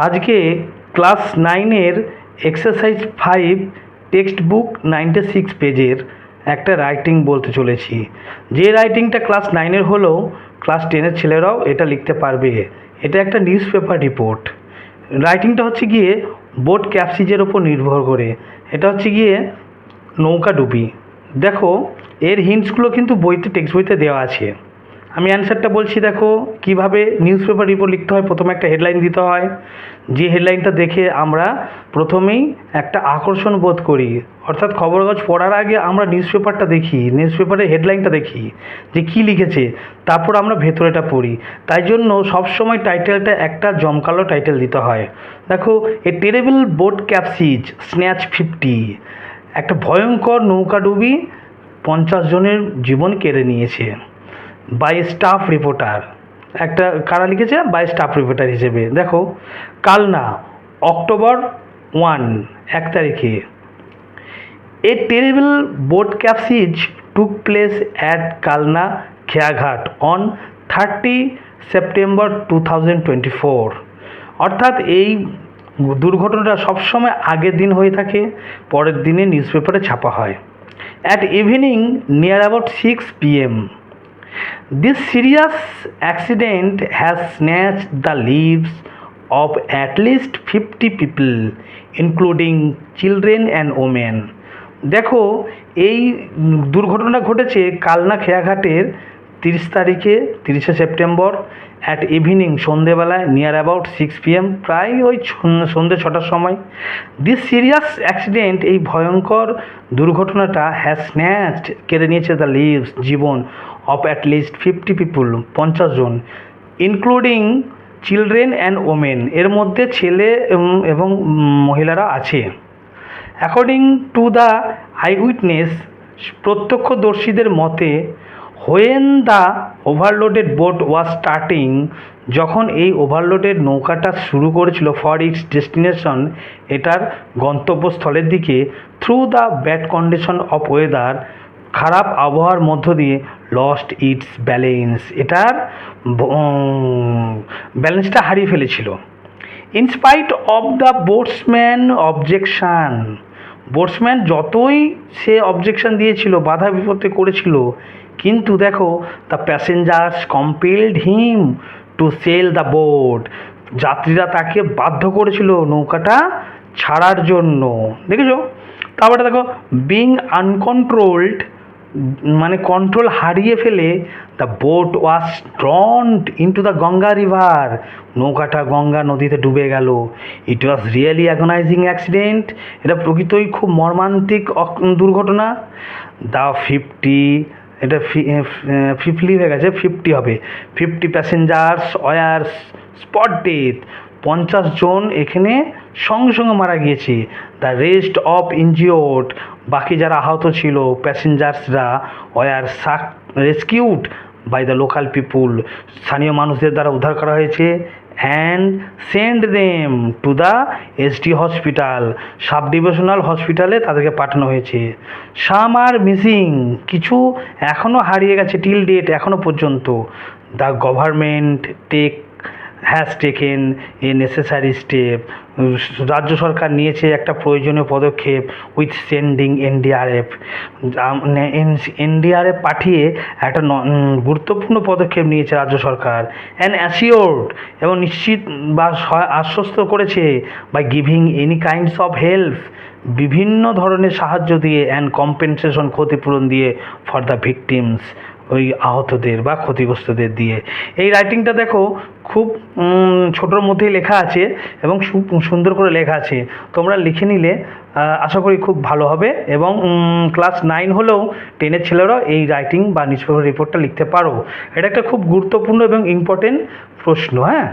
আজকে class 9-এর exercise 5 text book 96 পেজের একটা রাইটিং বলতে চলেছি। যে রাইটিংটা ক্লাস 9-এর হলেও ক্লাস 10-এর ছেলেরাও এটা লিখতে পারবে। এটা একটা নিউজ পেপার রিপোর্ট। রাইটিংটা হচ্ছে গিয়ে বোট ক্যাপসিজের ওপর নির্ভর করে। এটা হচ্ছে গিয়ে নৌকাডুবি। দেখো, এর হিন্টসগুলো কিন্তু বইতে, টেক্সট বইতে দেওয়া আছে। আমি অ্যান্সারটা বলছি, দেখো কিভাবে নিউজ পেপার রিপোর্ট লিখতে হয়। প্রথমে একটা হেডলাইন দিতে হয়, যে হেডলাইনটা দেখে আমরা প্রথমেই একটা আকর্ষণ বোধ করি। অর্থাৎ খবর কাগজ পড়ার আগে আমরা নিউজ পেপারটা দেখি, নিউজ পেপারের হেডলাইনটা দেখি যে কী লিখেছে, তারপর আমরা ভেতরেটা পড়ি। তাই জন্য সবসময় টাইটেলটা একটা জমকালো টাইটেল দিতে হয়। দেখো, এ টেরেবল বোট ক্যাপসিজ স্ন্যাচ 50, একটা ভয়ঙ্কর নৌকাডুবি 50 জনের জীবন কেড়ে নিয়েছে বাই স্টাফ রিপোর্টার। একটা কারা লিখেছে? বাই স্টাফ রিপোর্টার হিসেবে। দেখো, কালনা, অক্টোবর 1 তারিখে, a terrible boat capsize took place at Kalna খেয়াঘাট অন 30 সেপ্টেম্বর 2024। অর্থাৎ এই দুর্ঘটনাটা সবসময় আগের দিন হয়ে থাকে, পরের দিনে নিউজ পেপারে ছাপা হয়। At evening near about 6 PM, this serious accident has snatched the lives of at least 50 people, including children and women. দেখো, এই দুর্ঘটনা ঘটেছে কালনা খেয়াঘাটের 30 তারিখে, 30শে সেপ্টেম্বর, অ্যাট ইভিনিং, সন্ধেবেলায়, নিয়ার অ্যাবাউট 6 PM, প্রায় ওই সন্ধে 6টার সময়। দিস সিরিয়াস অ্যাক্সিডেন্ট, এই ভয়ঙ্কর দুর্ঘটনাটা, হ্যাজ স্ন্যাচড, কেড়ে নিয়েছে দ্য লিভস, জীবন, অফ অ্যাট লিস্ট 50 পিপুল, 50 জন, ইনক্লুডিং চিলড্রেন অ্যান্ড ওমেন, এর মধ্যে ছেলে এবং মহিলারা আছে। According to the eyewitness, প্রত্যক্ষদর্শীদের মতে, when the overloaded boat was starting, যখন এই ওভারলোডেড নৌকাটা শুরু করেছিল ফর ইটস ডেস্টিনেশন, এটার গন্তব্যস্থলের দিকে, through the bad condition of weather, খারাপ আবহাওয়ার মধ্য দিয়ে, লস্ট ইটস ব্যালেন্স, এটার ব্যালেন্সটা হারিয়ে ফেলেছিল। In spite of the boatsman objection, boatsman যতই সে অবজেকশন দিয়েছিল, বাধা বিপত্তি করেছিল, কিন্তু দেখো, the passengers compelled him to sail the boat, যাত্রীরা তাকে বাধ্য করেছিল নৌকাটা ছাড়ার জন্য। দেখেছো? তারপরে দেখো, বিং আনকন্ট্রোলড, মানে কন্ট্রোল হারিয়ে ফেলে, the boat was drowned into the Ganga river, নৌকাটা গঙ্গা নদীতে ডুবে গেল। ইট ওয়াজ রিয়েলি অ্যাগনাইজিং অ্যাক্সিডেন্ট, এটা প্রকৃতই খুব মর্মান্তিক দুর্ঘটনা। দ্য 50, এটা 50 হয়ে গেছে, 50 হবে, 50 প্যাসেঞ্জার্স ওয়ার স্পট ডেথ, 50 জন এখানে সঙ্গে সঙ্গে মারা গিয়েছে। দ্য রেস্ট অফ ইনজিওর্ড, বাকি যারা আহত ছিল প্যাসেঞ্জার্সরা, were rescued by the local people, স্থানীয় মানুষদের দ্বারা উদ্ধার করা হয়েছে। And send them to the SD hospital, sub divisional হসপিটালে তাদেরকে পাঠানো হয়েছে। সাম আর মিসিং, কিছু এখনও হারিয়ে গেছে টিল ডেট, এখনও পর্যন্ত। The government has taken A necessary step, রাজ্য সরকার নিয়েছে একটা প্রয়োজনীয় পদক্ষেপ। উইথ সেন্ডিং NDRF, NDRF পাঠিয়ে একটা গুরুত্বপূর্ণ পদক্ষেপ নিয়েছে রাজ্য সরকার। অ্যান্ড অ্যাসিওর্ড, এবং নিশ্চিত বা আশ্বস্ত করেছে, by giving any kinds of help, বিভিন্ন ধরনের সাহায্য দিয়ে, অ্যান্ড কম্পেনসেশন, ক্ষতিপূরণ দিয়ে, ফর দ্য ভিকটিমস, ওই আহতদের বা ক্ষতিগ্রস্তদের দিয়ে। এই রাইটিংটা দেখো খুব ছোটোর মধ্যেই লেখা আছে এবং সুন্দর করে লেখা আছে। তোমরা লিখে নিলে আশা করি খুব ভালো হবে, এবং ক্লাস 9 হলেও 10-এর ছেলেরাও এই রাইটিং বা নিউজ পেপার রিপোর্টটা লিখতে পারো। এটা একটা খুব গুরুত্বপূর্ণ এবং ইম্পর্টেন্ট প্রশ্ন। হ্যাঁ।